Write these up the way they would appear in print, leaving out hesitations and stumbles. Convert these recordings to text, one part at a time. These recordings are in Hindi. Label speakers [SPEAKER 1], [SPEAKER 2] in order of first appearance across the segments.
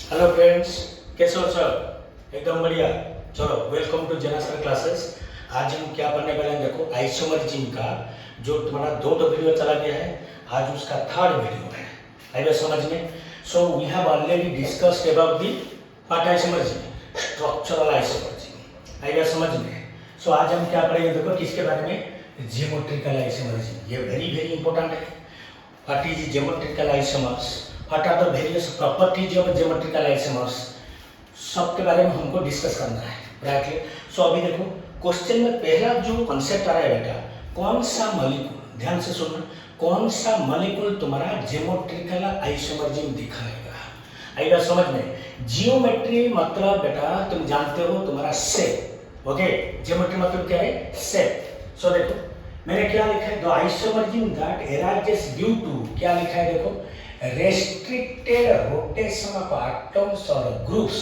[SPEAKER 1] हेलो फ्रेंड्स, कैसे हो सर? एकदम बढ़िया। चलो वेलकम टू जना सर क्लासेस। आज हम क्या पढ़ने वाले हैं? देखो आइसोमरिज्म का जो तुम्हारा दो वीडियो चला गया है, आज उसका थर्ड वीडियो है। आइए समझ में। So we have already discussed about the what isomerism, structural isomerism. आइए समझ में। सो आज हम क्या पढ़ेंगे? देखो किसके बारे में? Geometrical isomerism. ये वेरी वेरी इंपॉर्टेंट है। What is geometrical isomers? What are the various properties of geometrical isomers? सब के बारे में हमको डिस्कस करना है, राइट? सो अभी देखो क्वेश्चन में पहला जो कॉन्सेप्ट आ रहा है बेटा, कौन सा मॉलिक्यूल, ध्यान से सुनना, कौन सा मॉलिक्यूल तुम्हारा जियोमेट्रिकल आइसोमरिज्म दिखाएगा? आएगा समझ में? जियोमेट्री मतलब बेटा तुम जानते हो तुम्हारा शेप, ओके? जियोमेट्री मतलब क्या है? शेप। सो देखो मैंने क्या लिखा है? The isomerism that arises due to, क्या लिखा है देखो, रेस्ट्रिक्टेड रोटेशन ऑफ एटम्स और groups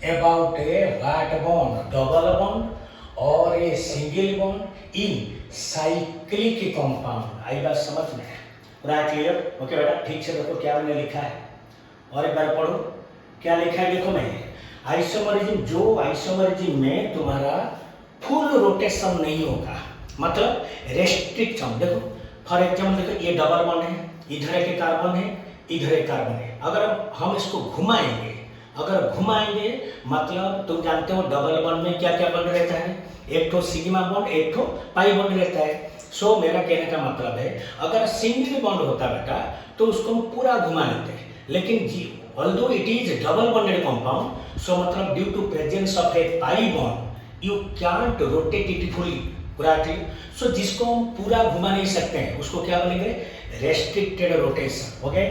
[SPEAKER 1] about a what bond, double bond और a single bond in cyclic compound. आई बात समझ में? पूरा क्लियर? ओके बेटा, ठीक से देखो क्या मैंने लिखा है और एक बार पढ़ो क्या लिखा है। देखो मैं आइसोमरिज्म, जो आइसोमरिज्म में तुम्हारा फुल रोटेशन नहीं होगा, मतलब रेस्ट्रिक्शन। देखो फॉर एग्जाम्पल, देखो ये डबल बॉन्ड है, इधर एक कार्बन है, इधर एक कार्बन है। अगर हम इसको घुमाएंगे, अगर घुमाएंगे मतलब तुम जानते हो डबल बॉन्ड में क्या क्या बॉन्ड रहता है? एक तो सिग्मा बॉन्ड, एक तो पाई बॉन्ड रहता है। सो मेरा कहने का मतलब है अगर सिंगल बॉन्ड होता बेटा तो उसको हम पूरा घुमा लेते हैं, लेकिन जी although it is double bonded compound, so मतलब due to presence of a pi bond you can't rotate it fully, पूरा क्लियर? सो जिसको हम पूरा घुमा नहीं सकते हैं उसको क्या बोलेंगे? Restricted rotation, okay?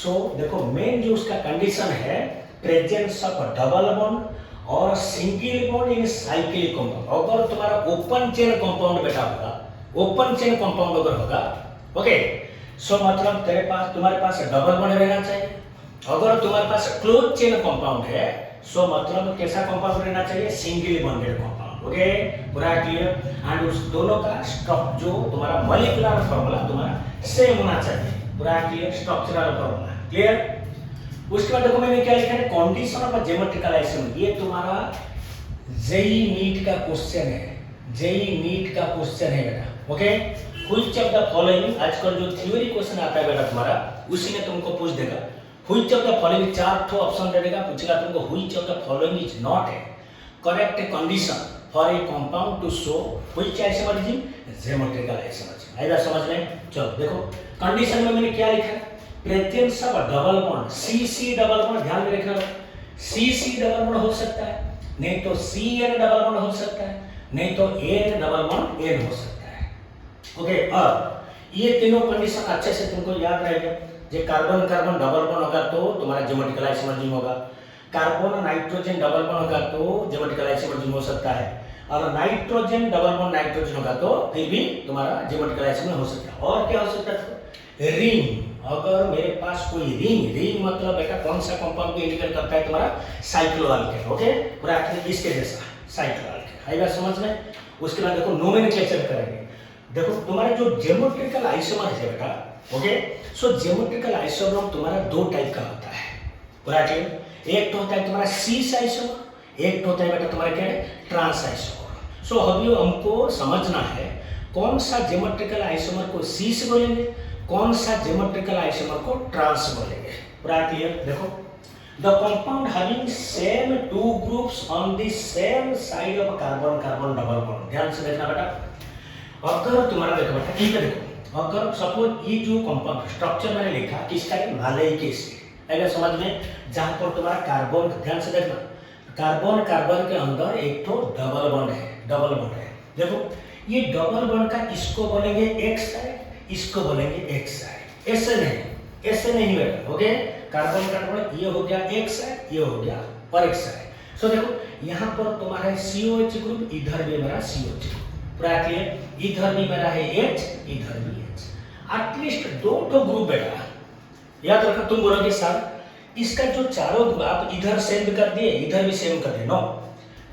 [SPEAKER 1] सो देखो मेन जो उसका कंडीशन है, प्रेजेंस ऑफ डबल बॉन्ड और single bond in cyclic compound. अगर तुम्हारा ओपन चेन कंपाउंड बेटा होगा, ओपन चेन कंपाउंड अगर होगा, ओके, सो मतलब तेरे पास, तुम्हारे पास डबल बॉन्ड रहना चाहिए। अगर तुम्हारे पास क्लोज चेन कंपाउंड है, सो मतलब कैसा कंपाउंड रहना चाहिए? Single bonded compound, okay? पूरा क्लियर? एंड उस दोनों का स्ट्रक्चर, जो तुम्हारा मॉलिक्यूलर फॉर्मूला तुम्हारा सेम होना चाहिए, पूरा क्लियर? Structural formula clear? उसके बाद देखो मैंने क्या लिखा है? Condition of geometrical isomer. ये तुम्हारा जेई नीट का क्वेश्चन है, जेई नीट का क्वेश्चन है बेटा, okay? Which of the following, आजकल जो थ्योरी क्वेश्चन आता है बेटा तुम्हारा, उसी में तुमको पूछ देगा व्हिच ऑफ द फॉलोइंग, चार ठो ऑप्शन दे देगा, पूछेगा तुमको which of the following is not a correct condition for a compound to show which isomerism? Geometrical isomerism. आएगा समझ में? चलो देखो कंडीशन में मैंने क्या लिखा है? Presence of double bond, C C double bond, ध्यान में रखना, सी सी डबल बॉन्ड हो सकता है, नहीं तो सी एन डबल बॉन्ड हो सकता है, नहीं तो एन डबल बॉन्ड एन हो सकता है, ओके? और ये तीनों कंडीशन अच्छे से तुमको याद रहेगा। जो कार्बन कार्बन डबल बॉन्ड होगा तो तुम्हारा ज्योमेट्रिकल आइसोमरिज्म होगा, कार्बन नाइट्रोजन डबल बॉन्ड होगा तो ज्योमेट्रिकल आइसोमरिज्म हो सकता है, और नाइट्रोजन डबल बॉन्ड नाइट्रोजन होगा तो फिर भी तुम्हारा ज्योमेट्रिकल आइसोमरिज्म हो सकता है। और क्या हो सकता है? रिंग, अगर मेरे पास कोई रिंग, रिंग मतलब बेटा कौन सा कंपाउंड को इंडिकेट करता है? तुम्हारा साइक्लोअल्केन, ओके? पूरा इसके जैसा साइक्लोअल्केन। आएगा समझ में? उसके बाद देखो नोमेनक्लेचर करेंगे। देखो तुम्हारा जो ज्योमेट्रिकल आइसोमर है बेटा, ओके? सो ज्योमेट्रिकल आइसोमर तुम्हारा दो टाइप का होता है, पूरा क्लियर? एक तो होता है तुम्हारा सीस आइसोमर, एक तो होता है बेटा तुम्हारा क्या है? Trans isomer. सो अभी हमको समझना है कौन सा ज्योमेट्रिकल आइसोमर को सीस बोलेंगे, कौन सा ज्योमेट्रिकल आइसोमर को ट्रांस बोलेंगे, पूरा क्लियर? देखो the compound having same two groups on the same side of carbon carbon double bond. ध्यान से देखना बेटा, अगर तुम्हारा देखो बेटा, ठीक है? देखो अगर सपोज ये जो कंपाउंड स्ट्रक्चर मैंने लिखा किसका है? मालेइक एसिड। अगर समझ में, जहां पर तुम्हारा कार्बन, ध्यान से देखना, कार्बन कार्बन के अंदर एक तो डबल बॉन्ड है, डबल बॉन्ड है। देखो ये डबल बॉन्ड का इसको बोलेंगे एक्स साइड, इसको बोलेंगे एक्स साइड, ऐसे नहीं बेटा, ओके? कार्बन कार्बन ये हो गया एक्स साइड, ये हो गया और एक्स साइड। सो देखो यहाँ पर तुम्हारा COH ग्रुप, इधर भी मेरा COH ग्रुप, पूरा क्लियर? इधर भी मेरा है H, इधर भी H, एटलीस्ट दो तो ग्रुप बेटा याद रखो। तुम बोलोगे सर इसका जो चारों ग्रुप आप इधर सेम कर दिए, इधर भी सेम कर दिए, नो,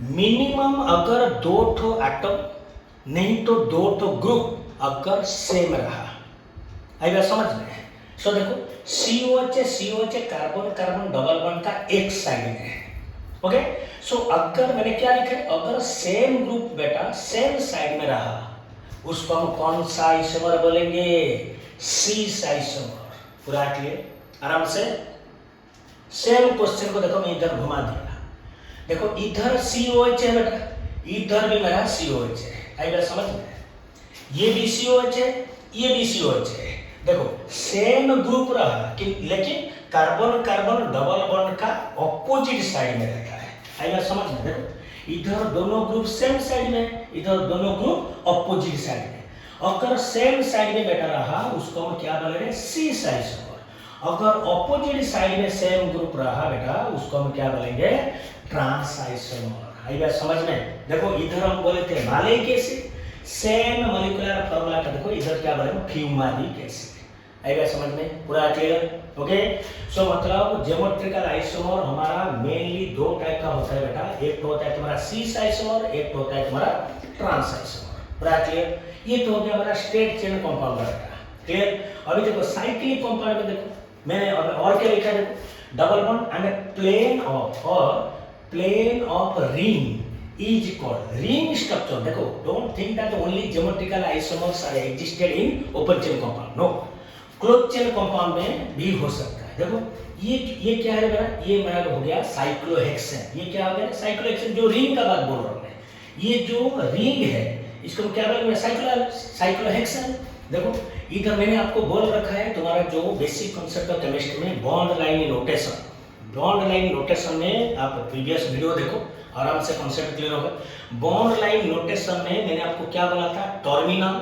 [SPEAKER 1] मिनिमम अगर दो ठो एटम नहीं तो दो ठो ग्रुप अगर सेम रहा, आएगा समझ में? सो देखो COH है कार्बन कार्बन डबल बॉन्ड का एक साइड में है। ओके, सो अगर मैंने क्या लिखा है, अगर सेम ग्रुप बेटा सेम साइड में रहा उसको हम कौन सा आइसोमर बोलेंगे, सीस आइसोमर। पूरा क्लियर, आराम से। सेम क्वेश्चन को देखो मैं इधर घुमा दिया, देखो इधर COH है बेटा, इधर भी मेरा COH है, आई बात समझ में? ये भी COH है, ये भी COH है। देखो सेम ग्रुप रहा कि लेकिन कार्बन कार्बन डबल बॉन्ड का ऑपोजिट साइड में रहता है, आई बात समझ में? देखो इधर दोनों ग्रुप सेम साइड में, इधर दोनों ग्रुप ऑपोजिट साइड में। अगर सेम साइड में बेटा रहा उसको हम क्या बोलेंगे, सीस आइसोमर। अगर ऑपोजिट साइड में सेम ग्रुप रहा बेटा उसको हम क्या बोलेंगे, ट्रांस आइसोमर। आई बात समझ में? देखो इधर हम बोले थे मालिक एसिड, सेम मॉलिक्यूलर फार्मूला का देखो इधर क्या बोलेंगे, फ्यूमारिक एसिड। आई बात समझ में? पूरा क्लियर? ओके, सो मतलब ज्योमेट्रिकल आइसोमर हमारा मेनली दो टाइप का होता है बेटा, एक तो होता है तुम्हारा सीस आइसोमर, एक तो होता है तुम्हारा ट्रांस आइसोमर। पूरा क्लियर? ये तो हो गया हमारा स्ट्रेट चेन कंपाउंड बेटा, क्लियर? अभी देखो साइक्लिक कंपाउंड में देखो मैंने और क्या लिखा है, देखो double bond and plane of ring is called ring structure. देखो don't think that only geometrical isomers are existed in open chain compound, no, close chain compound में भी हो सकता है। देखो ये क्या है बेटा, ये मेरा हो गया साइक्लोहेक्सेन। ये क्या हो गया, साइक्लोहेक्सेन, जो रिंग का बात बोल रहा हूं मैं, ये जो रिंग है इसको क्या बोलेंगे, साइक्लोहेक्सेन। देखो इधर मैंने आपको बोल रखा है तुम्हारा जो बेसिक कॉन्सेप्ट ऑफ केमिस्ट्री में bond line notation. Bond line notation में आप प्रीवियस वीडियो देखो, आराम से कॉन्सेप्ट क्लियर होगा। बॉन्ड लाइन नोटेशन में मैंने आपको क्या बोला था, टर्मिनल,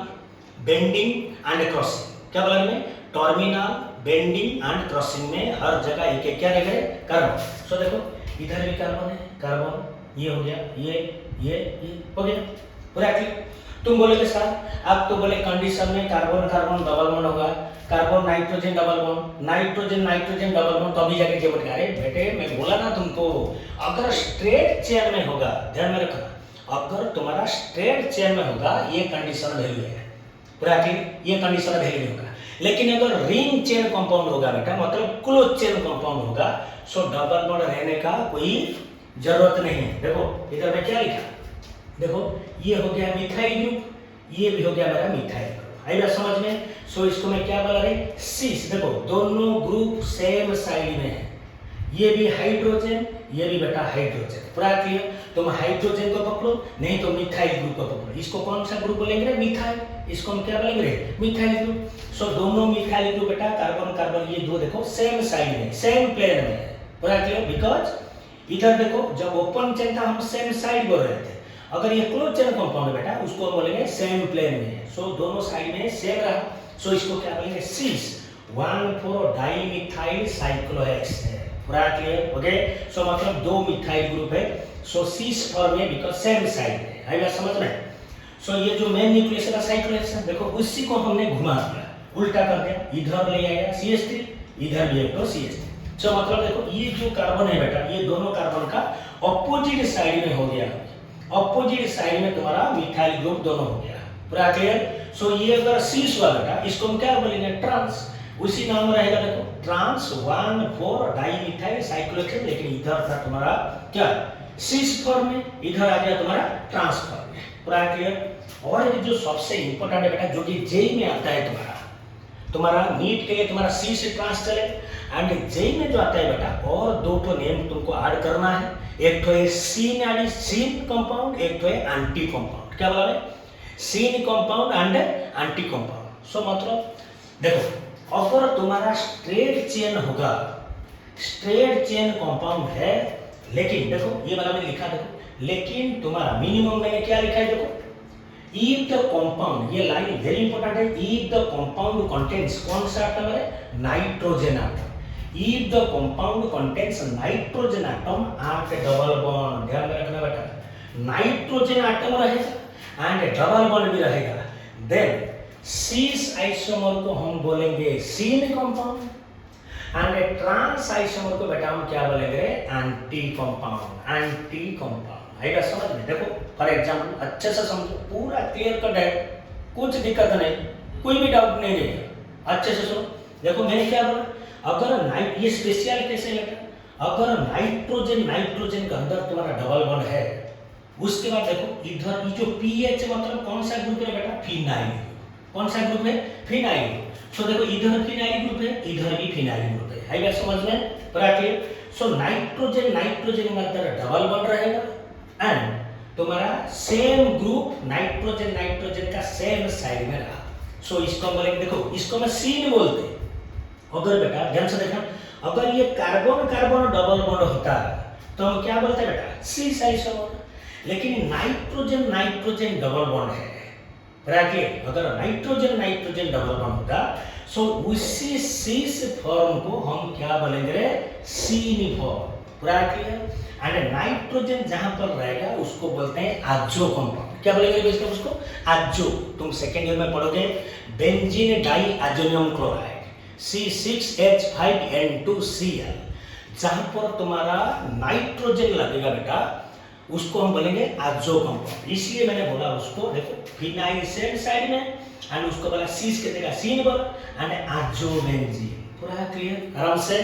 [SPEAKER 1] बेंडिंग एंड क्रॉसिंग। क्या बोला मैंने, टर्मिनल, बेंडिंग एंड क्रॉसिंग में हर जगह एक एक क्या रह गए, कार्बन। सो देखो इधर भी कार्बन है, कार्बन, ये हो गया, ये हो गया। पूरा क्लियर? तुम बोलोगे सर आप तो बोले कंडीशन में कार्बन कार्बन डबल बॉन्ड होगा, carbon nitrogen double bond, nitrogen nitrogen double bond, तो अभी जाके जब अरे बेटे मैं बोला ना तुमको, अगर स्ट्रेट चेन में होगा, ध्यान में रखना, अगर तुम्हारा स्ट्रेट चेन में होगा ये कंडीशन वैल्यू है। पूरा क्लियर? ये कंडीशन वैल्यू होगा। लेकिन अगर रिंग चेन कंपाउंड होगा बेटा, मतलब क्लोज चेन कंपाउंड होगा, सो डबल बॉन्ड रहने का कोई जरूरत नहीं है। देखो इधर में क्या लिखा, देखो ये हो गया मिथाइल ग्रुप, ये भी हो गया मेरा मिथाइल ग्रुप। आई बात समझ में? सो इसको मैं क्या बोला रे, सीस। देखो दोनों ग्रुप सेम साइड में है, ये भी हाइड्रोजन, ये भी बेटा हाइड्रोजन। पूरा क्लियर? तुम हाइड्रोजन को पकड़ो, नहीं तो मिथाइल ग्रुप को पकड़ो। इसको कौन सा ग्रुप बोलेंगे, मिथाइल। इसको हम क्या बोलेंगे, मिथाइल ग्रुप। सो दोनों मिथाइल ग्रुप बेटा कार्बन कार्बन ये दो देखो सेम साइड में, सेम प्लेन में है। पूरा क्लियर? बिकॉज इधर देखो जब ओपन चेन था हम सेम साइड बोल रहे थे, अगर ये क्लोज चेन कंपाउंड बेटा उसको हम बोलेंगे सेम प्लेन में। सो दोनों साइड में सेम रहा, सो इसको क्या बोलेंगे, सीस 1,4 डाइमिथाइल साइक्लोहेक्सेन। पूरा क्लियर? ओके, सो मतलब दो मिथाइल ग्रुप है, सो सीस फॉर्म में बिकॉज सेम साइड में। आई बात समझ में? सो ये जो मेन न्यूक्लियस का साइक्लोहेक्सेन, देखो उसी को हमने घुमा दिया, उल्टा कर दिया, इधर ले आया CH3, इधर भी एक तो CH3। सो मतलब देखो ये जो कार्बन है बेटा, ये दोनों कार्बन का ऑपोजिट साइड में हो गया, ऑपोजिट साइड में तुम्हारा मिथाइल ग्रुप दोनों हो गया। पूरा क्लियर? सो ये अगर सीस हुआ बेटा, इसको हम क्या बोलेंगे, ट्रांस। उसी नाम रहेगा, देखो ट्रांस 1,4 डाइमिथाइल साइक्लोहेक्सेन, लेकिन इधर था तुम्हारा क्या, सीस फॉर्म में, इधर आ गया तुम्हारा ट्रांस फॉर्म में। पूरा क्लियर? और ये जो सबसे इंपॉर्टेंट है बेटा, जो कि जेई में आता है तुम्हारा नीट के लिए तुम्हारा सी से ट्रांस चले, एंड जेई में जो आता है बेटा और दो तो नेम तुमको ऐड करना है, एक तो है सीन कंपाउंड, एक तो है एंटी कंपाउंड। क्या बोला है, cis compound and anti compound. So मतलब देखो अगर तुम्हारा स्ट्रेट चेन होगा, स्ट्रेट चेन कंपाउंड है, लेकिन देखो ये वाला मैंने लिखा, देखो लेकिन तुम्हारा मिनिमम मैंने क्या लिखा है, देखो if the compound, ये लाइन वेरी इंपॉर्टेंट है, if the compound contains, कौन सा एटम है, nitrogen atom, if the compound contains nitrogen atom at double bond, ध्यान में रखना बेटा, नाइट्रोजन एटम रहेगा एंड डबल बॉन्ड भी रहेगा, देन सीस आइसोमर को हम बोलेंगे syn compound, and trans isomer को बेटा हम क्या बोलेंगे, एंटी कंपाउंड, एंटी कंपाउंड। आएगा समझ में? देखो फॉर एग्जाम्पल अच्छे से समझो, पूरा क्लियर कट है, कुछ दिक्कत नहीं, कोई भी डाउट नहीं रहेगा, अच्छे से सुनो। देखो मैंने क्या बोला, अगर नाइट, ये स्पेशल कैसे बेटा, अगर नाइट्रोजन नाइट्रोजन के अंदर तुम्हारा डबल बॉन्ड है, उसके बाद देखो इधर ये जो पीएच मतलब कौन सा ग्रुप है बेटा, फिनाइल। कौन सा ग्रुप है, फिनाइल। सो देखो इधर फिनाइल ग्रुप है, इधर भी फिनाइल ग्रुप है। है बात समझ में, पूरा क्लियर। सो नाइट्रोजन नाइट्रोजन के अंदर डबल बॉन्ड रहेगा एंड तुम्हारा सेम ग्रुप नाइट्रोजन नाइट्रोजन का सेम साइड में रहा। सो इसको हम बोलेंगे, देखो इसको मैं सीन बोलते हैं। अगर बेटा ध्यान से देखना, अगर ये कार्बन कार्बन डबल बॉन्ड होता तो हम क्या बोलते हैं बेटा, सीस आइसोमर। लेकिन नाइट्रोजन नाइट्रोजन डबल बॉन्ड है, अगर नाइट्रोजन नाइट्रोजन डबल बॉन्ड होता सो उसी सीस फॉर्म को हम क्या बोलेंगे, सीन फॉर्म। पूरा क्लियर। एंड नाइट्रोजन जहां पर रहेगा उसको बोलते हैं आजो कंपाउंड। क्या बोलेंगे बेटा उसको, आजो। तुम सेकेंड ईयर में पढ़ोगे बेंजीन डाई आजोनियम क्लोराइड C6H5N2Cl। जहां पर तुम्हारा नाइट्रोजन लगेगा बेटा उसको हम बोलेंगे आजो कंपाउंड। इसलिए मैंने बोला उसको, देखो फिनाइल सेम साइड में एंड उसको बोला सीस के जगह सीन बोल एंड आजो बेंजीन। पूरा क्लियर, आराम से।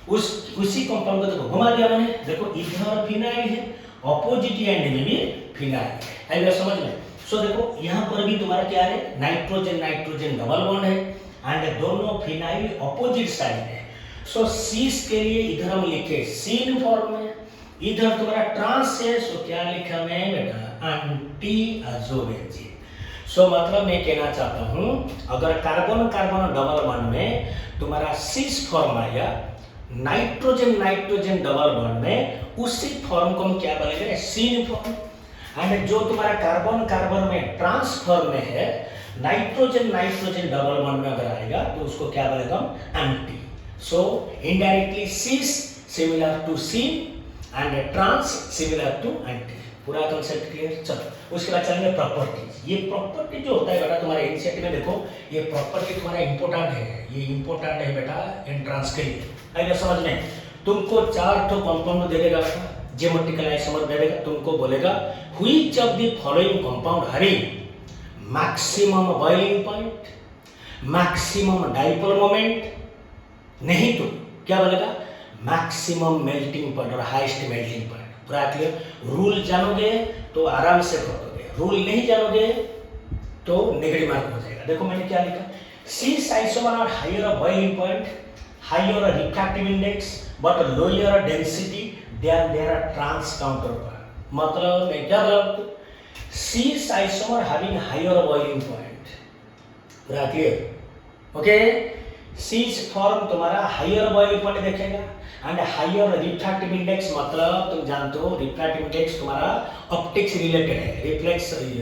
[SPEAKER 1] उसी कंपाउंड को देखो घुमा दिया मैंने, देखो इधर फिनाइल है, ऑपोजिट एंड में भी फिनाइल है। ये समझ में। सो देखो यहाँ पर भी तुम्हारा क्या है, नाइट्रोजन नाइट्रोजन डबल बॉन्ड है एंड दोनों फिनाइल ऑपोजिट साइड है। सो सीस के लिए इधर हम लिखे सीन फॉर्म में, इधर तुम्हारा ट्रांस है, सो क्या लिखा मैं बेटा, एंटी आजोबेंजीन। सो मतलब मैं कहना चाहता हूं, अगर कार्बन कार्बन डबल बॉन्ड में तुम्हारा सीस फॉर्म आया, नाइट्रोजन नाइट्रोजन डबल बॉन्ड में उसी फॉर्म को हम क्या बोलेंगे, सीन फॉर्म। एंड जो तुम्हारा कार्बन कार्बन में ट्रांसफॉर्म में है, नाइट्रोजन नाइट्रोजन डबल बॉन्ड में अगर आएगा तो उसको क्या बोलेगा, anti. So indirectly cis similar to syn and trans similar to anti. पूरा कंसेप्ट क्लियर। चलो उसके बाद चलेंगे प्रॉपर्टीज। ये प्रॉपर्टी जो होता है बेटा तुम्हारे एनसीईआरटी में, देखो ये प्रॉपर्टी तुम्हारा इंपॉर्टेंट है, ये इंपॉर्टेंट है बेटा एंट्रांस के लिए। आइए समझ में, तुमको 4 ठो कंपाउंड दे देगा बेटा, ज्योमेट्रिकल आइसोमर दे देगा, तुमको बोलेगा which of the following compound having maximum boiling point, maximum dipole moment, नहीं तो क्या बोलेगा, मैक्सिमम मेल्टिंग पॉइंट और हाईएस्ट मेल्टिंग पॉइंट। पूरा क्लियर। रूल जानोगे तो आराम से कर दोगे, रूल नहीं जानोगे तो नेगेटिव मार्क हो जाएगा। देखो मैंने क्या लिखा, cis isomer are higher boiling point, higher refractive index but lower density than their trans counterpart। मतलब मैं क्या बोला, cis isomer having higher boiling point। पूरा क्लियर, ओके। cis फॉर्म तुम्हारा हायर बॉइलिंग पॉइंट देखेगा एंड हायर रिफ्रैक्टिव इंडेक्स, मतलब तुम जानते हो रिफ्रैक्टिव इंडेक्स तुम्हारा ऑप्टिक्स रिलेटेड है,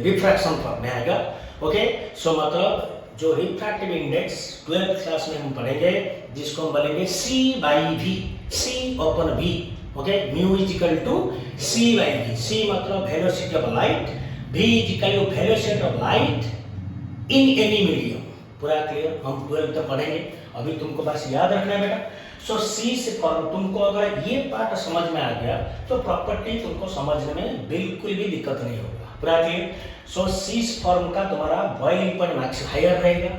[SPEAKER 1] रिफ्रैक्शन फॉर्म में आएगा। ओके। सो मतलब जो रिफ्रैक्टिव इंडेक्स 12th क्लास में हम पढ़ेंगे, जिसको हम बोलेंगे C/V, C open V। Okay. Mu is equal to C/V। C मतलब velocity of light, V is equal to velocity of light in any medium. पूरा क्लियर, हम 12th तक पढ़ेंगे, अभी तुमको बस याद रखना है बेटा। सो सी से फॉर्म, तुमको अगर ये पार्ट समझ में आ गया तो प्रॉपर्टी तुमको समझने में बिल्कुल भी दिक्कत नहीं होगा। पूरा क्लियर। सो सीस फॉर्म का तुम्हारा बॉइलिंग पॉइंट मैक्स हायर रहेगा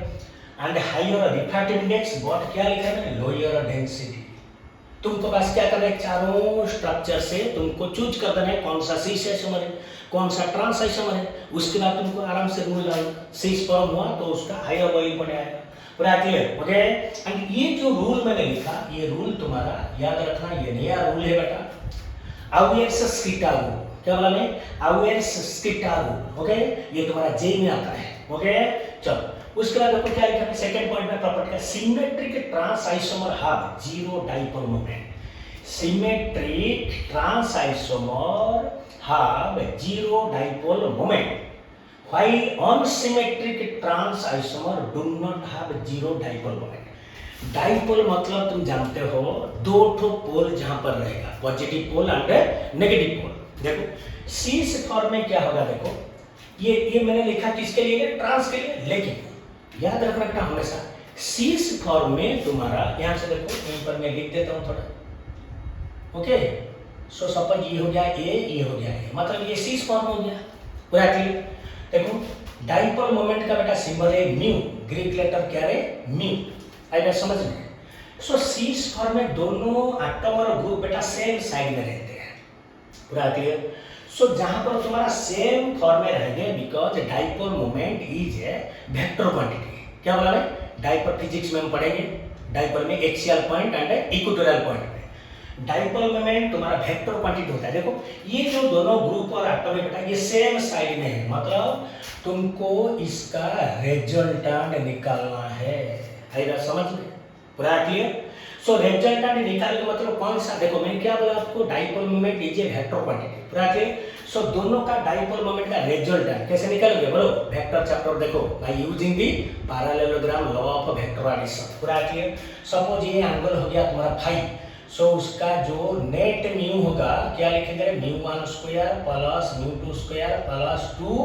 [SPEAKER 1] and higher refractive index, but क्या लिखा है, लोअर डेंसिटी। तुमको बस क्या करना है, चारों स्ट्रक्चर से तुमको चूज कर देना है कौन सा सीस आइसोमर है, कौन सा ट्रांस आइसोमर है। उसके बाद तुमको आराम से रूल डालो, सीस फॉर्म हुआ तो उसका हायर बॉइलिंग पॉइंट आएगा। पूरा क्लियर, ओके। एंड ये जो रूल मैंने लिखा, ये रूल तुम्हारा याद रखना, ये नया रूल है बेटा, अवेयर्स स्किटा रूल। क्या बोला मैं, अवेयर्स स्किटा रूल। ओके, ये तुम्हारा जे में आता है। ओके, चलो उसके बाद देखो क्या लिखा है सेकंड पॉइंट में, प्रॉपर्टी का symmetric trans isomer have zero dipole moment. Symmetric trans isomer have zero dipole moment while unsymmetric trans isomer do not have zero dipole moment। Dipole मतलब तुम जानते हो दो ठो पोल जहां पर रहेगा, positive pole and negative pole. देखो सीस फॉर्म में क्या होगा, देखो ये मैंने लिखा किसके लिए, ट्रांस के लिए, लेकिन याद रखना हमेशा सीस फॉर्म में तुम्हारा यहां से देखो, यहीं पर मैं लिख देता हूं थोड़ा। ओके, सो सपोज ये हो गया ए, ये हो गया ए, मतलब ये सीस फॉर्म हो गया। पूरा क्लियर। देखो डाइपोल मोमेंट का बेटा सिंबल है म्यू, ग्रीक लेटर क्या है म्यू। आई बात समझ में? सो सीस फॉर्म में दोनों एटम और ग्रुप बेटा सेम साइड में रहते हैं, पूरा क्लियर? सो जहां पर तुम्हारा सेम फॉर्म में रहेंगे because dipole moment is a vector quantity. क्या बोला मैं? डाइपोल फिजिक्स में हम पढ़ेंगे, डाइपोल में axial point and equatorial point में डाइपोल मोमेंट तुम्हारा वेक्टर क्वांटिटी होता है। देखो ये जो दोनों ग्रुप और एटम है बेटा ये सेम साइड में है, मतलब तुमको इसका रिजल्टेंट निकालना है। आई बात समझ में? पूरा क्लियर? सो रिजल्टेंट निकालने का मतलब कौन सा? देखो मैंने क्या बोला आपको, dipole moment is a vector quantity, पूरा क्लियर? सो दोनों का डाइपोल मोमेंट का रिजल्टेंट कैसे निकालोगे बोलो? वेक्टर चैप्टर देखो, by using the parallelogram law of vector addition, पूरा क्लियर? सपोज ये एंगल हो गया तुम्हारा फाई, सो उसका जो नेट म्यू होगा क्या लिखेंगे? μ1 square plus μ2 square plus 2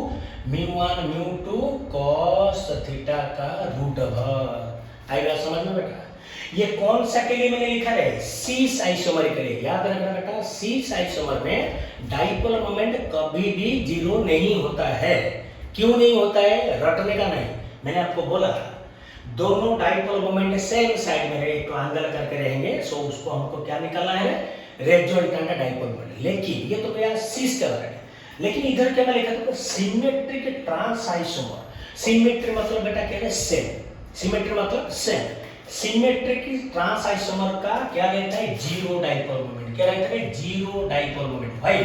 [SPEAKER 1] μ1 μ2 cos theta का रूट ओवर। आएगा समझ में बेटा? ये कौन सा के लिए मैंने लिखा है? सीस आइसोमर के लिए। याद रखना बेटा, सीस आइसोमर में डाइपोल मोमेंट कभी भी जीरो नहीं होता है। क्यों नहीं होता है? रटने का नहीं, मैंने आपको बोला दोनों डाइपोल मोमेंट सेम साइड में एक एंगल करके रहेंगे, सो उसको हमको क्या निकालना है? Resultant dipole moment. लेकिन ये तो गया सीस का बारे में, लेकिन इधर क्या लिखा था? Symmetric trans isomer. सिमेट्री मतलब बेटा क्या है? सेम। सिमेट्री मतलब सेम। सिमेट्रिक ट्रांस आइसोमर का क्या रहता है? Zero dipole moment. क्या रहता है? Zero dipole moment. भाई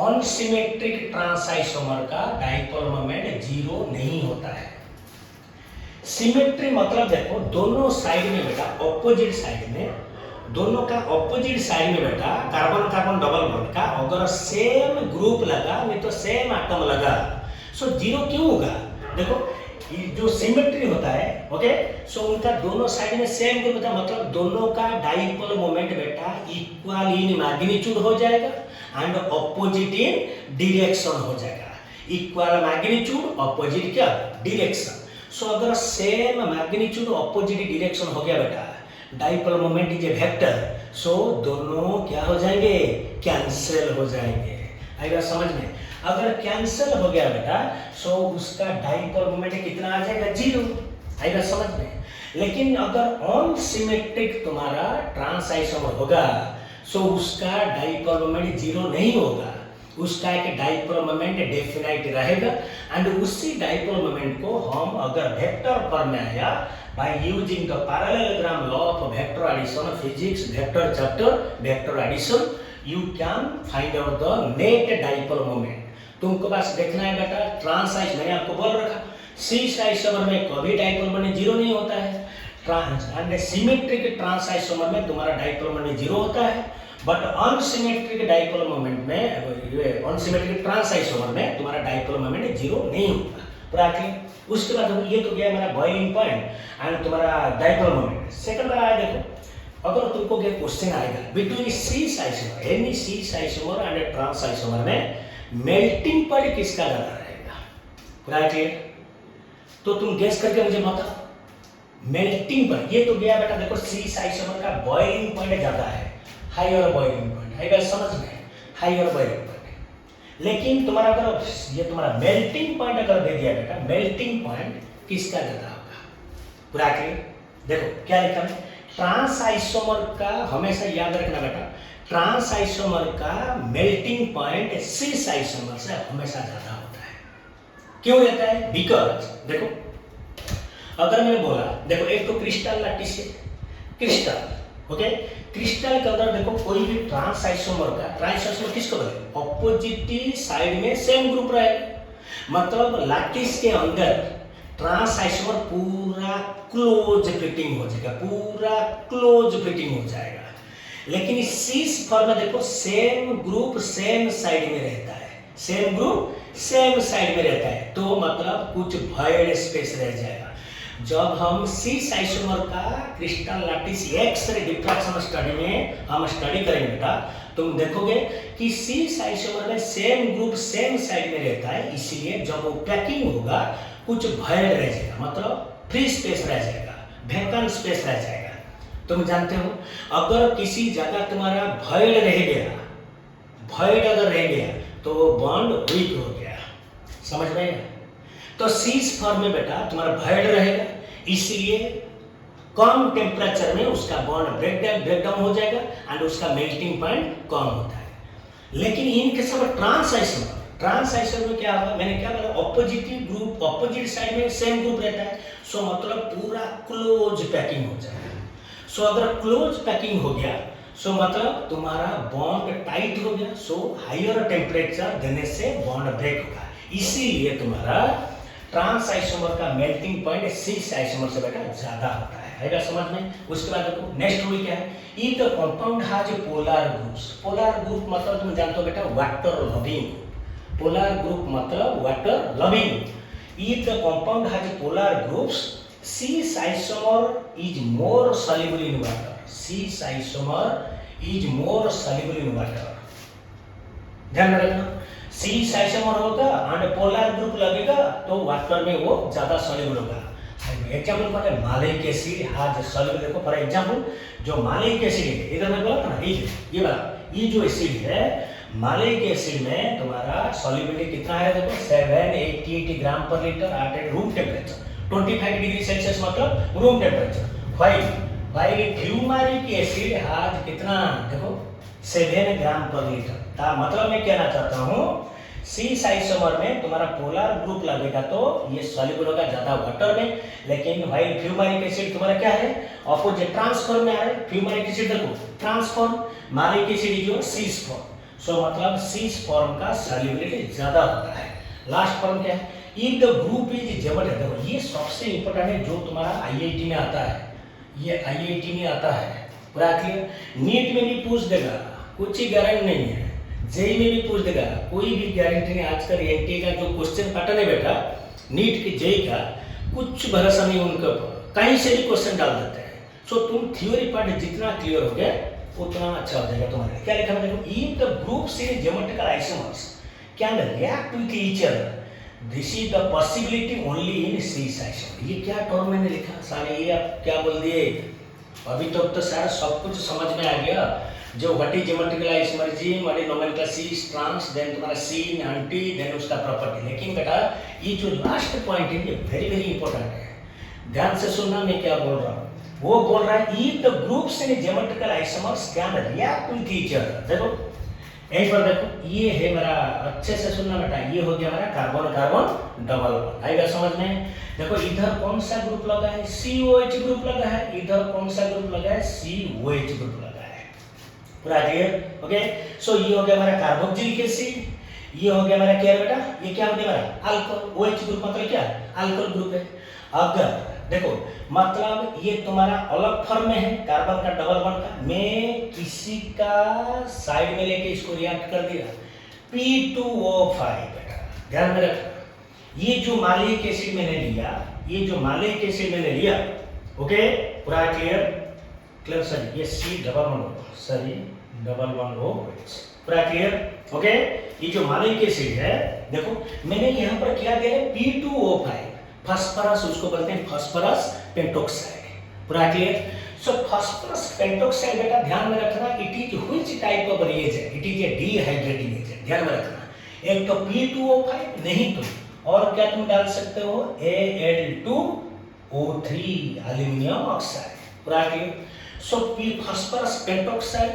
[SPEAKER 1] अनसिमेट्रिक ट्रांस आइसोमर का डाइपोल मोमेंट जीरो नहीं होता है। सिमेट्री मतलब देखो दोनों साइड में बेटा, ऑपोजिट साइड में, दोनों का ऑपोजिट साइड में बेटा कार्बन कार्बन डबल बॉन्ड का अगर सेम ग्रुप लगा नहीं तो सेम एटम लगा, सो जीरो क्यों होगा? देखो जो सिमेट्री होता है, ओके, सो उनका दोनों साइड में सेम ग्रुप होता है, मतलब दोनों का डाइपोल मोमेंट बेटा इक्वल इन मैग्नीट्यूड हो जाएगा एंड ऑपोजिट इन डायरेक्शन हो जाएगा। इक्वल मैग्नीट्यूड ऑपोजिट क्या? डायरेक्शन। सो अगर सेम मैग्नीट्यूड ऑपोजिट डायरेक्शन हो गया बेटा, dipole moment is a vector, so दोनों क्या हो जाएंगे? कैंसिल हो जाएंगे। आएगा समझ में? अगर कैंसिल हो गया बेटा, सो उसका डाइपोल मोमेंट कितना आ जाएगा? जीरो। आएगा समझ में? लेकिन अगर अनसिमेट्रिक तुम्हारा ट्रांस आइसोमर होगा, सो उसका डाइपोल मोमेंट जीरो नहीं होगा, उसका एक डाइपोल मोमेंट डेफिनाइट रहेगा एंड उसी डाइपोल मोमेंट को हम अगर वेक्टर फॉर्म में आया by using the parallelogram law of vector addition, physics vector chapter vector addition, you can find out the net dipole moment. तुमको बस देखना है बेटा ट्रांस आइसोमर, मैंने आपको बोल रखा सीस आइसोमर में कभी डाइपोल मोमेंट जीरो नहीं होता है, trans and symmetric trans isomer में तुम्हारा डाइपोल मोमेंट जीरो होता है, बट अनसिमेट्रिक डाइपोल मोमेंट में, अनसिमेट्रिक ट्रांस आइसोमर में तुम्हारा डाइपोल मोमेंट जीरो नहीं होता, पूरा क्लियर? उसके बाद ये तो गया हमारा बॉइलिंग पॉइंट एंड तुम्हारा डाइपोल मोमेंट। सेकंड वाला है, देखो अगर तुमको ये क्वेश्चन आएगा between cis isomer, any cis isomer and trans isomer में मेल्टिंग पॉइंट किसका ज्यादा रहेगा, पूरा क्लियर? तो तुम गेस करके मुझे बताओ मेल्टिंग पॉइंट। ये तो गया बेटा देखो सीस आइसोमर का बॉइलिंग पॉइंट ज्यादा है, हायर बॉइलिंग पॉइंट, हाई बात समझ में? Higher boiling point. लेकिन तुम्हारा अगर ये तुम्हारा मेल्टिंग पॉइंट अगर दे दिया बेटा, मेल्टिंग पॉइंट किसका ज्यादा होगा, पूरा क्लियर? देखो क्या लिखा है? ट्रांस आइसोमर का हमेशा याद रखना बेटा, ट्रांस आइसोमर का मेल्टिंग पॉइंट सीस आइसोमर से हमेशा ज्यादा होता है। क्यों रहता है? बिकॉज देखो अगर मैंने बोला, देखो एक तो क्रिस्टल लैटिस है, क्रिस्टल, ओके, क्रिस्टल के अंदर देखो कोई भी ट्रांस आइसोमर का, ट्रांस आइसोमर किसको बोले? ऑपोजिट साइड में सेम ग्रुप रहेगा, मतलब लैटिस के अंदर ट्रांस आइसोमर पूरा क्लोज फिटिंग हो जाएगा, पूरा क्लोज फिटिंग हो जाएगा। लेकिन इस सीस फॉर्म में देखो सेम ग्रुप सेम साइड में रहता है, सेम ग्रुप सेम साइड में रहता है, तो मतलब कुछ वॉइड स्पेस रह जाएगा। जब हम सीस आइसोमर का crystal lattice x-ray diffraction study में हम स्टडी करेंगे बेटा, तुम देखोगे कि सीस आइसोमर में सेम ग्रुप सेम साइड में रहता है, इसलिए जब वो पैकिंग होगा कुछ वॉइड रह जाएगा, मतलब फ्री स्पेस रह जाएगा, वैकेंट स्पेस रह जाएगा। तुम जानते हो अगर किसी जगह तुम्हारा वॉइड रह गया, वॉइड अगर रह गया तो वो बॉन्ड वीक हो गया, समझ में? तो सीस फॉर्म में बेटा तुम्हारा वॉइड रहेगा, इसलिए कम टेम्परेचर में उसका बॉन्ड ब्रेक डाउन हो जाएगा एंड उसका मेल्टिंग पॉइंट कम होता है। लेकिन इन केस ऑफ ट्रांस में क्या होगा, मैंने क्या बोला, ऑपोजिटिव ग्रुप ऑपोजिट साइड में सेम ग्रुप रहता है, सो मतलब पूरा क्लोज पैकिंग हो जाएगा। सो अगर क्लोज पैकिंग हो गया सो मतलब तुम्हारा बॉन्ड टाइट हो गया, सो हायर टेम्परेचर देने से बॉन्ड ब्रेक होगा। इसीलिए तुम्हारा ट्रांस आइसोमर का मेल्टिंग पॉइंट सिस आइसोमर से बेटा ज्यादा होता है। आएगा समझ में। उसके बाद देखो नेक्स्ट रूल क्या है, if the compound has polar groups. Polar group मतलब तुम जानते हो बेटा वाटर लविंग। पोलर ग्रुप मतलब water loving. If the compound has polar groups, cis isomer is more soluble in water. Cis isomer is more soluble in water. ध्यान में रखना, सिस आइसोमर होगा एंड पोलर ग्रुप लगेगा तो वाटर में वो ज्यादा सॉल्युबल होगा। एग्जांपल पर मालिक एसिड हैज सॉल्युबल। देखो फॉर एग्जांपल जो मालिक एसिड है, इधर मैं बोला था ना, ये वाला, ये जो एसिड है मालिक एसिड में तुम्हारा सॉल्युबिलिटी कितना है, देखो 788 gram per litre at room temperature, 25 degree Celsius मतलब room temperature. While fumaric acid has कितना, देखो 7 ग्राम पर लीटर। मतलब मैं कहना चाहता हूँ सिस आइसोमर में तुम्हारा पोलर ग्रुप लगेगा तो ये सॉल्युबल होगा ज्यादा वाटर में, लेकिन वाइल फ्यूमारिक एसिड तुम्हारा क्या है, ऑपोजिट ट्रांसफॉर्म में आ रहा है। फ्यूमारिक एसिड देखो ट्रांसफॉर्म, मालिक एसिड जो सिस फॉर्म, सो मतलब सिस फॉर्म का सॉल्युबिलिटी ज्यादा होता है। लास्ट फॉर्म क्या है, इफ द ग्रुप इज जेमेटिक। देखो ये सबसे इंपॉर्टेंट है जो तुम्हारा आईआईटी में आता है, ये आईआईटी में आता है पूरा क्लियर। नीट में भी पूछ देगा, कुछ ही गारंटी नहीं है। जेई में भी पूछ देगा, कोई भी गारंटी नहीं। आजकल एनटी का जो क्वेश्चन पैटर्न है बेटा, नीट के जेई का कुछ भरोसा नहीं उनके ऊपर, कहीं से भी क्वेश्चन डाल देते हैं। सो तुम थ्योरी पार्ट जितना क्लियर हो गया उतना अच्छा हो जाएगा तुम्हारे। क्या लिखा है देखो, if the groups in geometrical isomers can react with each other, this is the possibility only in cis isomer. ये क्या टर्म मैंने लिखा सारे, ये आप क्या बोल दिए, अभी तक तो शायद सब कुछ समझ में आ गया। जो what is geometrical isomerism, what is nomenclature cis trans, then तुम्हारा सीन एंटी, देन उसका प्रॉपर्टी। लेकिन बेटा ये जो लास्ट पॉइंट है ये वेरी वेरी इंपॉर्टेंट है, ध्यान से सुनना मैं क्या बोल रहा हूँ। वो बोल रहा है if the groups in geometrical isomers can react with each other. देखो यहीं पर देखो, ये है मेरा, अच्छे से सुनना बेटा, ये हो गया मेरा कार्बन कार्बन डबल बॉन्ड। आएगा समझ में। देखो इधर कौन सा ग्रुप लगा है, COH ग्रुप लगा है, इधर कौन सा ग्रुप लगा है, COH ग्रुप लगा है। पूरा क्लियर, ओके। सो ये हो गया मेरा कार्बोक्सिलिक एसिड, ये हो गया मेरा क्या बेटा, ये क्या हो गया मेरा अल्कोहल। OH ग्रुप मतलब क्या, अल्कोहल ग्रुप है। अगर देखो मतलब ये तुम्हारा अलग फॉर्म में है कार्बन का डबल बॉन्ड का, मैं किसी का साइड में लेके इसको रिएक्ट कर दिया P2O5 बेटा, ध्यान में रखना। ये जो मालिक एसिड मैंने लिया, ये जो मालिक एसिड मैंने लिया, ओके पूरा क्लियर सर, ये C double bond, sorry double bond OH, पूरा क्लियर, ओके। ये जो मालिक एसिड है देखो मैंने यहाँ पर क्या दिया है P2O5, फास्फोरस, उसको बोलते हैं फास्फोरस पेंटोक्साइड। पूरा क्लियर। सो फास्फोरस पेंटोक्साइड बेटा ध्यान में रखना, it is which type of reagent, it is a dehydrating agent. ध्यान में रखना, एक तो P2O5 नहीं तो और क्या तुम डाल सकते हो, Al2O3 एल्यूमिनियम ऑक्साइड। पूरा क्लियर। सो फास्फोरस पेंटोक्साइड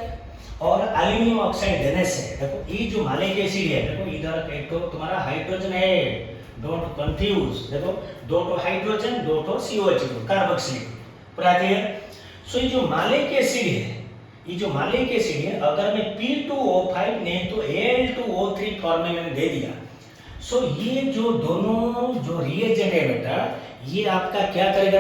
[SPEAKER 1] और एल्यूमिनियम ऑक्साइड देने से देखो ये जो मालिक एसिड है, देखो इधर एक तो तुम्हारा हाइड्रोजन है, डोंट कंफ्यूज, देखो दो तो हाइड्रोजन, दो तो COH कार्बोक्सिलिक। पूरा क्लियर। सो ये जो मालिक एसिड है, ये जो मालिक एसिड है अगर मैं P2O5 नहीं तो Al2O3 फॉर्म में मैंने दे दिया, सो ये जो दोनों जो रिएजेंट है बेटा, ये आपका क्या करेगा,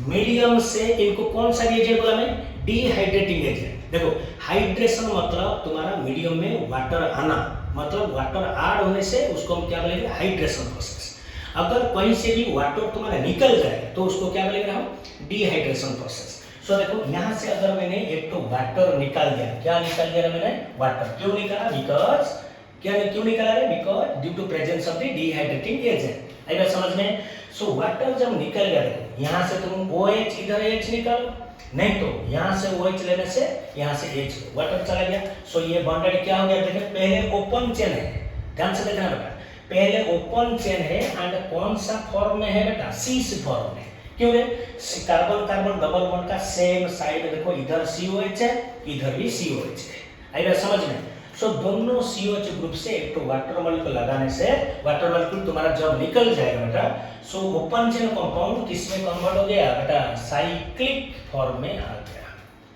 [SPEAKER 1] मीडियम से इनको कौन सा रिएजेंट बोला मैं, डिहाइड्रेटिंग एजेंट। देखो हाइड्रेशन मतलब तुम्हारा मीडियम में वाटर आना, मतलब वाटर ऐड होने से उसको हम क्या बोलेंगे, हाइड्रेशन प्रोसेस। अगर कहीं से भी वाटर तुम्हारा निकल जाए तो उसको क्या बोलेंगे हम, डिहाइड्रेशन प्रोसेस। सो देखो यहाँ से अगर मैंने एक तो वाटर निकाल दिया, क्या निकाल दिया मैंने, वाटर। क्यों निकाला, बिकॉज क्यों निकाला है, because due to presence of the dehydrating agent. आएगा समझ में। सो वाटर जब निकल गया, देखो यहाँ से तुम OH इधर H निकालो, नहीं तो यहाँ से OH लेने से यहाँ से H वाटर चला गया। सो ये बॉन्डेड क्या हो गया, देखिए पहले ओपन चेन है, ध्यान से देखना बेटा, पहले ओपन चेन है एंड कौन सा फॉर्म में है बेटा, सिस फॉर्म में। क्यों रे? कार्बन कार्बन डबल बॉन्ड का सेम साइड देखो, इधर COH है, इधर भी COH है। आई बात समझ में? सो दोनों COH ग्रुप से एक तो वाटर मॉलिक्यूल लगाने से वाटर मॉलिक्यूल तुम्हारा जब निकल जाएगा बेटा, सो ओपन चेन कंपाउंड किस में कन्वर्ट हो गया बेटा? साइक्लिक फॉर्म में आ गया।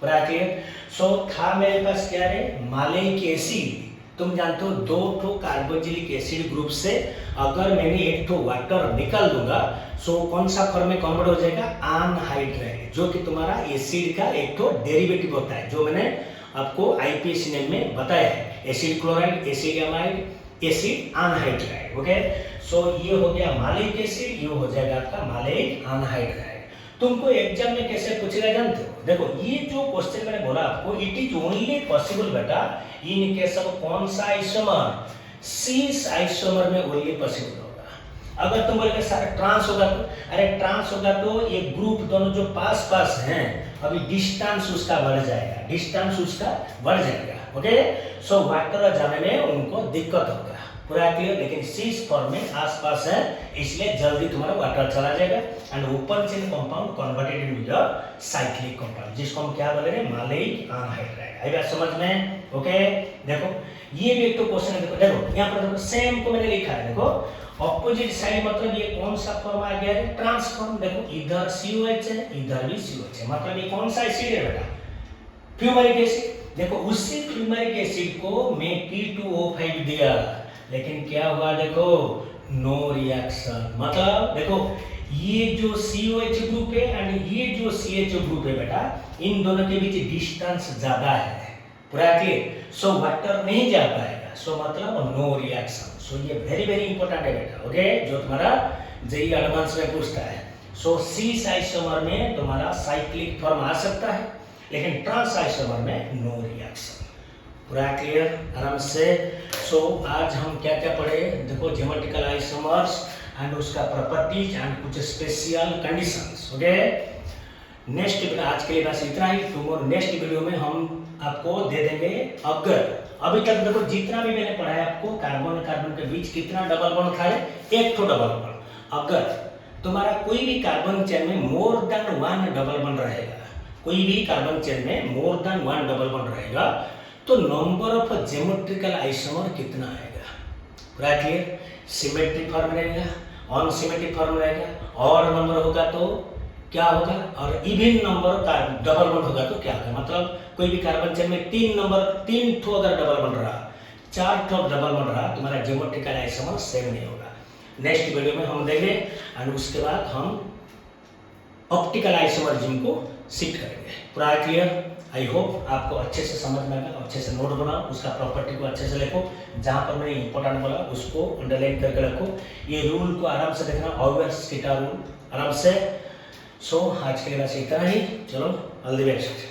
[SPEAKER 1] पूरा क्लियर? सो था मेरे पास क्या है? मालेइक एसिड। तुम जानते हो दो ठो कार्बोक्सिलिक एसिड ग्रुप से अगर मैंने एक ठो वाटर निकाल दूंगा, सो कौन सा फॉर्म में कन्वर्ट हो जाएगा? अनहाइड्राइड, जो कि तुम्हारा एसिड का एक ठो डेरिवेटिव होता है, जो मैंने आपको IPAC में बताया है। Acid chloride, acid amide, acid anhydride. Okay, so ये हो गया मालेइक एसिड, ये हो जाएगा आपका मालेइक अनहाइड्राइड। तुमको एग्जाम में कैसे पूछेगा जानते हो? देखो ये जो क्वेश्चन मैंने बोला आपको, इट इज ओनली पॉसिबल बेटा इन केस ऑफ कौन सा आइसोमर? सीस आइसोमर में ओनली पॉसिबल होगा। अगर तुम बोलोगे सर ट्रांस होगा तो, अरे ट्रांस होगा तो ये ग्रुप दोनों जो पास पास हैं, अभी डिस्टेंस उसका बढ़ जाएगा, डिस्टेंस उसका बढ़ जाएगा। ओके, सो वाटर जाने में उनको दिक्कत होगा। पूरा क्लियर? लेकिन सीस फॉर्म में आसपास है, इसलिए जल्दी तुम्हारा वाटर चला जाएगा and open chain compound converted into the cyclic compound, जिसको हम क्या बोल रहे हैं? मालेइक अनहाइड्राइड। आई बात समझ में? ओके, देखो ये भी एक तो क्वेश्चन है। देखो यहाँ पर देखो सेम को मैंने लिखा है, देखो ऑपोजिट साइड मतलब ये कौन सा फॉर्म आ गया है? ट्रांसफॉर्म। देखो इधर COH है, इधर भी COH है, मतलब ये कौन सा एसिड है बेटा? Fumaric acid. देखो उसी फ्यूमेरिक एसिड को मैं P2O5 दिया, लेकिन क्या हुआ? देखो नो रिएक्शन। मतलब देखो ये जो COH ग्रुप है एंड ये जो CH ग्रुप है बेटा, इन दोनों के बीच डिस्टेंस ज्यादा है। पूरा क्लियर? सो वाटर नहीं जा पाएगा, सो मतलब नो रिएक्शन। सो ये वेरी वेरी इंपॉर्टेंट है बेटा। ओके, जो तुम्हारा JEE एडवांस में पूछता है। सो सीस आइसोमर में तुम्हारा साइक्लिक फॉर्म आ सकता है, लेकिन ट्रांस आइसोमर में नो रिएक्शन। पूरा क्लियर? आराम से। सो आज हम क्या क्या पढ़े? देखो ज्योमेट्रिकल आइसोमर्स एंड उसका प्रॉपर्टीज एंड कुछ special conditions. Okay, next video आज के लिए बस इतना ही। टुमारो नेक्स्ट वीडियो में हम आपको दे देंगे, अगर अभी तक देखो जितना भी मैंने पढ़ाया आपको, कार्बन कार्बन के बीच कितना डबल बॉन्ड था? एक तो डबल बॉन्ड। अगर तुम्हारा कोई भी कार्बन चेन में मोर देन 1 डबल बॉन्ड रहेगा, कोई भी कार्बन चेन में मोर देन 1 डबल बॉन्ड रहेगा, तो नंबर ऑफ ज्योमेट्रिकल आइसोमर कितना आएगा? पूरा क्लियर? सिमेट्रिक फॉर्म रहेगा, अनसिमेट्रिक फॉर्म रहेगा, और नंबर होगा तो क्या होगा, और इवन नंबर का डबल बॉन्ड होगा तो क्या होगा? मतलब कोई भी कार्बन चेन में 3 ठो अगर डबल बॉन्ड रहा, 4 ठो डबल बॉन्ड रहा, तुम्हारा ज्योमेट्रिकल आइसोमर सेम नहीं होगा। नेक्स्ट वीडियो में हम देंगे एंड उसके बाद हम ऑप्टिकल आइसोमरिज्म को सीख करेंगे। पूरा क्लियर? आई होप आपको अच्छे से समझ में आएगा। अच्छे से नोट बनाओ, उसका प्रॉपर्टी को अच्छे से लिखो, जहाँ पर मैंने इंपॉर्टेंट बोला उसको अंडरलाइन करके रखो। ये रूल को आराम से देखना, ऑलवेज थीटा रूल आराम से। सो आज के लिए बस इतना ही। चलो ऑल द बेस्ट।